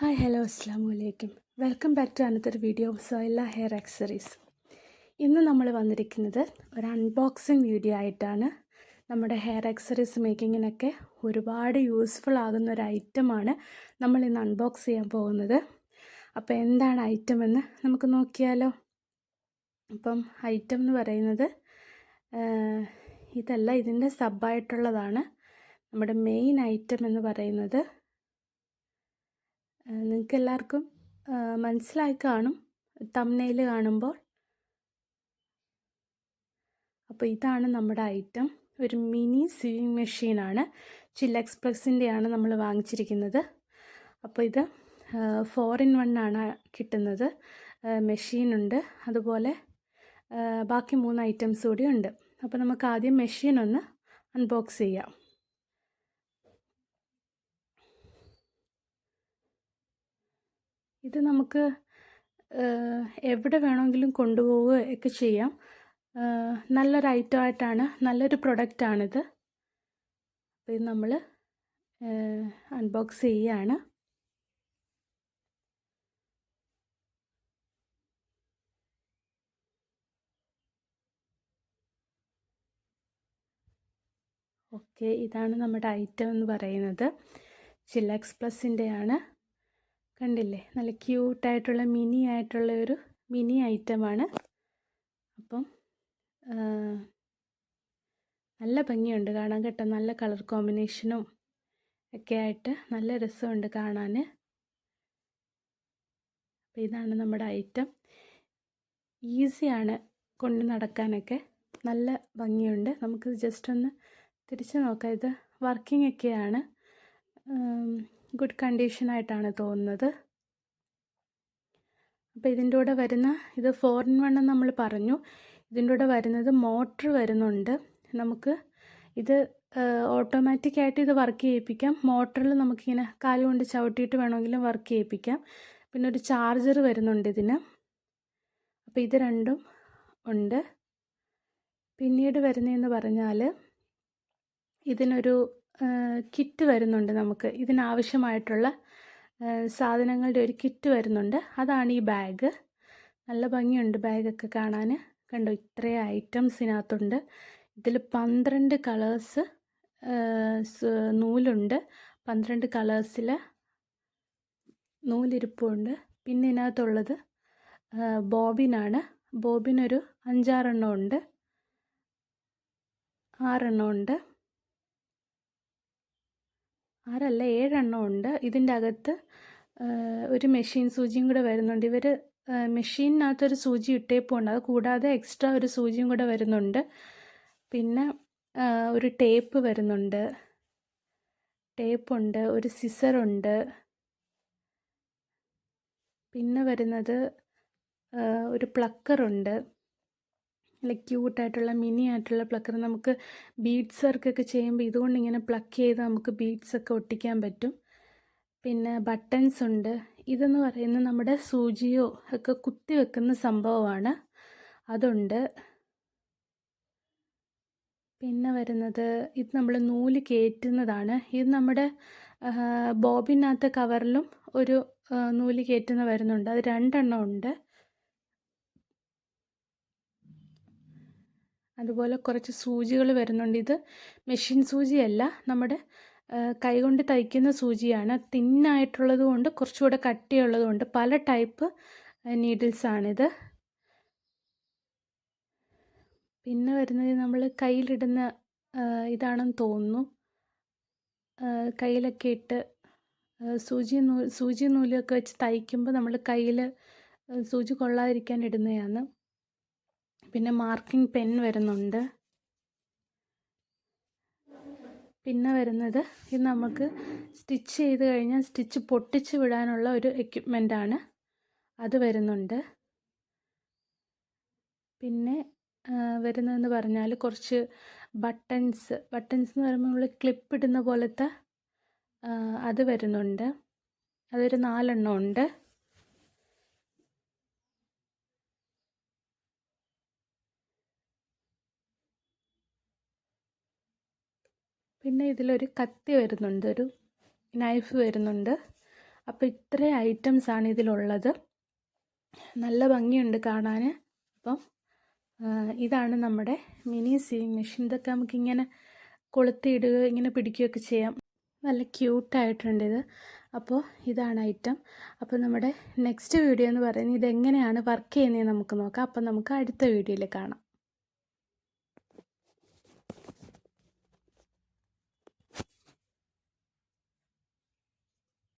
Hi hello അസ്സാമു അലൈക്കും. Welcome back to another video of Soyila hair accessories. ഇന്ന് നമ്മൾ വന്നിരിക്കുന്നത് ഒരു അൺബോക്സിങ് വീഡിയോ ആയിട്ടാണ്. നമ്മുടെ ഹെയർ ആക്സറീസ് മേക്കിങ്ങിനൊക്കെ ഒരുപാട് യൂസ്ഫുൾ ആകുന്ന ഒരു ഐറ്റമാണ് നമ്മൾ ഇന്ന് അൺബോക്സ് ചെയ്യാൻ പോകുന്നത്. അപ്പോൾ എന്താണ് ഐറ്റം എന്ന് നമുക്ക് നോക്കിയാലോ. അപ്പം ഐറ്റം എന്ന് പറയുന്നത് ഇതല്ല, ഇതിൻ്റെ സബായിട്ടുള്ളതാണ്. നമ്മുടെ മെയിൻ ഐറ്റം എന്ന് പറയുന്നത് നിങ്ങൾക്ക് എല്ലാവർക്കും മനസ്സിലായി കാണും തംബ്നെയിൽ കാണുമ്പോൾ. അപ്പോൾ ഇതാണ് നമ്മുടെ ഐറ്റം. ഒരു മിനി സ്വിങ് മെഷീനാണ്. ചിൽ എക്സ്പ്രസിൻ്റെയാണ് നമ്മൾ വാങ്ങിച്ചിരിക്കുന്നത്. അപ്പോൾ ഇത് 4-in-1 ആണ് കിട്ടുന്നത്. മെഷീനുണ്ട്, അതുപോലെ ബാക്കി 3 ഐറ്റംസ് കൂടി ഉണ്ട്. അപ്പോൾ നമുക്ക് ആദ്യം മെഷീൻ ഒന്ന് അൺബോക്സ് ചെയ്യാം. ഇത് നമുക്ക് എവിടെ വേണമെങ്കിലും കൊണ്ടുപോവുകയൊക്കെ ചെയ്യാം. നല്ലൊരു ഐറ്റമായിട്ടാണ്, നല്ലൊരു പ്രൊഡക്റ്റാണിത്. അപ്പോൾ ഇത് നമ്മൾ അൺബോക്സ് ചെയ്യുകയാണ്. ഓക്കെ, ഇതാണ് നമ്മുടെ ഐറ്റം എന്ന് പറയുന്നത്. ചിൽ എക്സ്പ്രസിൻ്റെയാണ്. കണ്ടില്ലേ, നല്ല ക്യൂട്ടായിട്ടുള്ള മിനി ആയിട്ടുള്ള ഒരു മിനി ഐറ്റമാണ്. അപ്പം നല്ല ഭംഗിയുണ്ട് കാണാൻ കേട്ടോ. നല്ല കളർ കോമ്പിനേഷനും ഒക്കെ ആയിട്ട് നല്ല രസമുണ്ട് കാണാൻ. അപ്പോൾ ഇതാണ് നമ്മുടെ ഐറ്റം. ഈസിയാണ് കൊണ്ട് നടക്കാനൊക്കെ, നല്ല ഭംഗിയുണ്ട്. നമുക്ക് ജസ്റ്റ് ഒന്ന് തിരിച്ച് നോക്കാം. ഇത് വർക്കിംഗ് ഒക്കെയാണ്, ഗുഡ് കണ്ടീഷനായിട്ടാണ് തോന്നുന്നത്. അപ്പോൾ ഇതിൻ്റെ കൂടെ വരുന്ന ഇത് 4-in-1 നമ്മൾ പറഞ്ഞു. ഇതിൻ്റെ കൂടെ വരുന്നത് മോട്ടർ വരുന്നുണ്ട്. നമുക്ക് ഇത് ഓട്ടോമാറ്റിക്കായിട്ട് ഇത് വർക്ക് ചെയ്യിപ്പിക്കാം. മോട്ടറിൽ നമുക്കിങ്ങനെ കാലുകൊണ്ട് ചവിട്ടിയിട്ട് വേണമെങ്കിലും വർക്ക് ചെയ്യിപ്പിക്കാം. പിന്നെ ഒരു ചാർജർ വരുന്നുണ്ട് ഇതിന്. അപ്പോൾ ഇത് രണ്ടും ഉണ്ട്. പിന്നീട് വരുന്നതെന്ന് പറഞ്ഞാൽ ഇതിനൊരു കിറ്റ് വരുന്നുണ്ട്. നമുക്ക് ഇതിനാവശ്യമായിട്ടുള്ള സാധനങ്ങളുടെ ഒരു കിറ്റ് വരുന്നുണ്ട്. അതാണ് ഈ ബാഗ്. നല്ല ഭംഗിയുണ്ട് ബാഗൊക്കെ കാണാൻ. കണ്ടോ, ഇത്രയും ഐറ്റംസ് ഇതിനകത്തുണ്ട്. ഇതിൽ 12 കളേഴ്സ് നൂലുണ്ട്. 12 കളേഴ്സിൽ നൂലിരിപ്പുണ്ട്. പിന്നെ ഇതിനകത്തുള്ളത് ബോബിനാണ്. ബോബിനൊരു 5-6 എണ്ണം ഉണ്ട്, 6 എണ്ണം ഉണ്ട്, 6 അല്ല 7 എണ്ണം ഉണ്ട്. ഇതിൻ്റെ അകത്ത് ഒരു മെഷീൻ സൂചിയും കൂടെ വരുന്നുണ്ട്. ഇവർ മെഷീനകത്തൊരു സൂചി ഇട്ടേപ്പുണ്ട്. അത് കൂടാതെ എക്സ്ട്രാ ഒരു സൂചിയും കൂടെ വരുന്നുണ്ട്. പിന്നെ ഒരു ടേപ്പ് വരുന്നുണ്ട്, ടേപ്പുണ്ട്, ഒരു സിസറുണ്ട്. പിന്നെ വരുന്നത് ഒരു പ്ലക്കറുണ്ട്. നല്ല ക്യൂട്ടായിട്ടുള്ള മിനി ആയിട്ടുള്ള പ്ലക്കർ. നമുക്ക് ബീഡ്സ് വർക്കൊക്കെ ചെയ്യുമ്പോൾ ഇതുകൊണ്ട് ഇങ്ങനെ പ്ലക്ക് ചെയ്ത് നമുക്ക് ബീഡ്സൊക്കെ ഒട്ടിക്കാൻ പറ്റും. പിന്നെ ബട്ടൺസ് ഉണ്ട്. ഇതെന്ന് പറയുന്നത് നമ്മുടെ സൂചിയോ ഒക്കെ കുത്തി വെക്കുന്ന സംഭവമാണ്, അതുണ്ട്. പിന്നെ വരുന്നത് ഇത് നമ്മൾ നൂല് കയറ്റുന്നതാണ്. ഇത് നമ്മുടെ ബോബിനകത്തെ കവറിലും ഒരു നൂല് കയറ്റുന്ന വരുന്നുണ്ട്. അത് 2 എണ്ണം ഉണ്ട്. അതുപോലെ കുറച്ച് സൂചികൾ വരുന്നുണ്ട്. ഇത് മെഷീൻ സൂചിയല്ല, നമ്മുടെ കൈകൊണ്ട് തയ്ക്കുന്ന സൂചിയാണ്. തിന്നായിട്ടുള്ളത് കൊണ്ട് കുറച്ചുകൂടെ കട്ടിയുള്ളതുകൊണ്ട് പല ടൈപ്പ് നീഡിൽസാണിത്. പിന്നെ വരുന്നത് നമ്മൾ കയ്യിലിടുന്ന ഇതാണെന്ന് തോന്നുന്നു. കയ്യിലൊക്കെ ഇട്ട് സൂചി നൂലൊക്കെ വെച്ച് തയ്ക്കുമ്പോൾ നമ്മൾ കയ്യിൽ സൂചി കൊള്ളാതിരിക്കാൻ ഇടുന്നതാണ്. പിന്നെ മാർക്കിംഗ് പെൻ വരുന്നുണ്ട്. പിന്നെ വരുന്നത് ഇത് നമുക്ക് സ്റ്റിച്ച് ചെയ്ത് കഴിഞ്ഞാൽ സ്റ്റിച്ച് പൊട്ടിച്ച് വിടാനുള്ള ഒരു എക്യുപ്മെൻ്റാണ്, അത് വരുന്നുണ്ട്. പിന്നെ വരുന്നതെന്ന് പറഞ്ഞാൽ കുറച്ച് ബട്ടൺസ് എന്ന് പറയുമ്പോൾ നമ്മൾ ക്ലിപ്പ് ഇടുന്ന പോലത്തെ അത് വരുന്നുണ്ട്. അതൊരു 4 എണ്ണം ഉണ്ട്. പിന്നെ ഇതിലൊരു കത്തി വരുന്നുണ്ട്, ഒരു നൈഫ് വരുന്നുണ്ട്. അപ്പോൾ ഇത്രയും ഐറ്റംസാണ് ഇതിലുള്ളത്. നല്ല ഭംഗിയുണ്ട് കാണാൻ. അപ്പം ഇതാണ് നമ്മുടെ മിനി സീയിങ് മെഷീൻ. ഇതൊക്കെ നമുക്കിങ്ങനെ കൊളുത്തിയിടുക, ഇങ്ങനെ പിടിക്കുകയൊക്കെ ചെയ്യാം. നല്ല ക്യൂട്ടായിട്ടുണ്ട് ഇത്. അപ്പോൾ ഇതാണ് ഐറ്റം. അപ്പോൾ നമ്മുടെ നെക്സ്റ്റ് വീഡിയോ എന്ന് പറയുന്നത് ഇതെങ്ങനെയാണ് വർക്ക് ചെയ്യുന്നതെന്ന് നമുക്ക് നോക്കാം. അപ്പോൾ നമുക്ക് അടുത്ത വീഡിയോയിൽ കാണാം.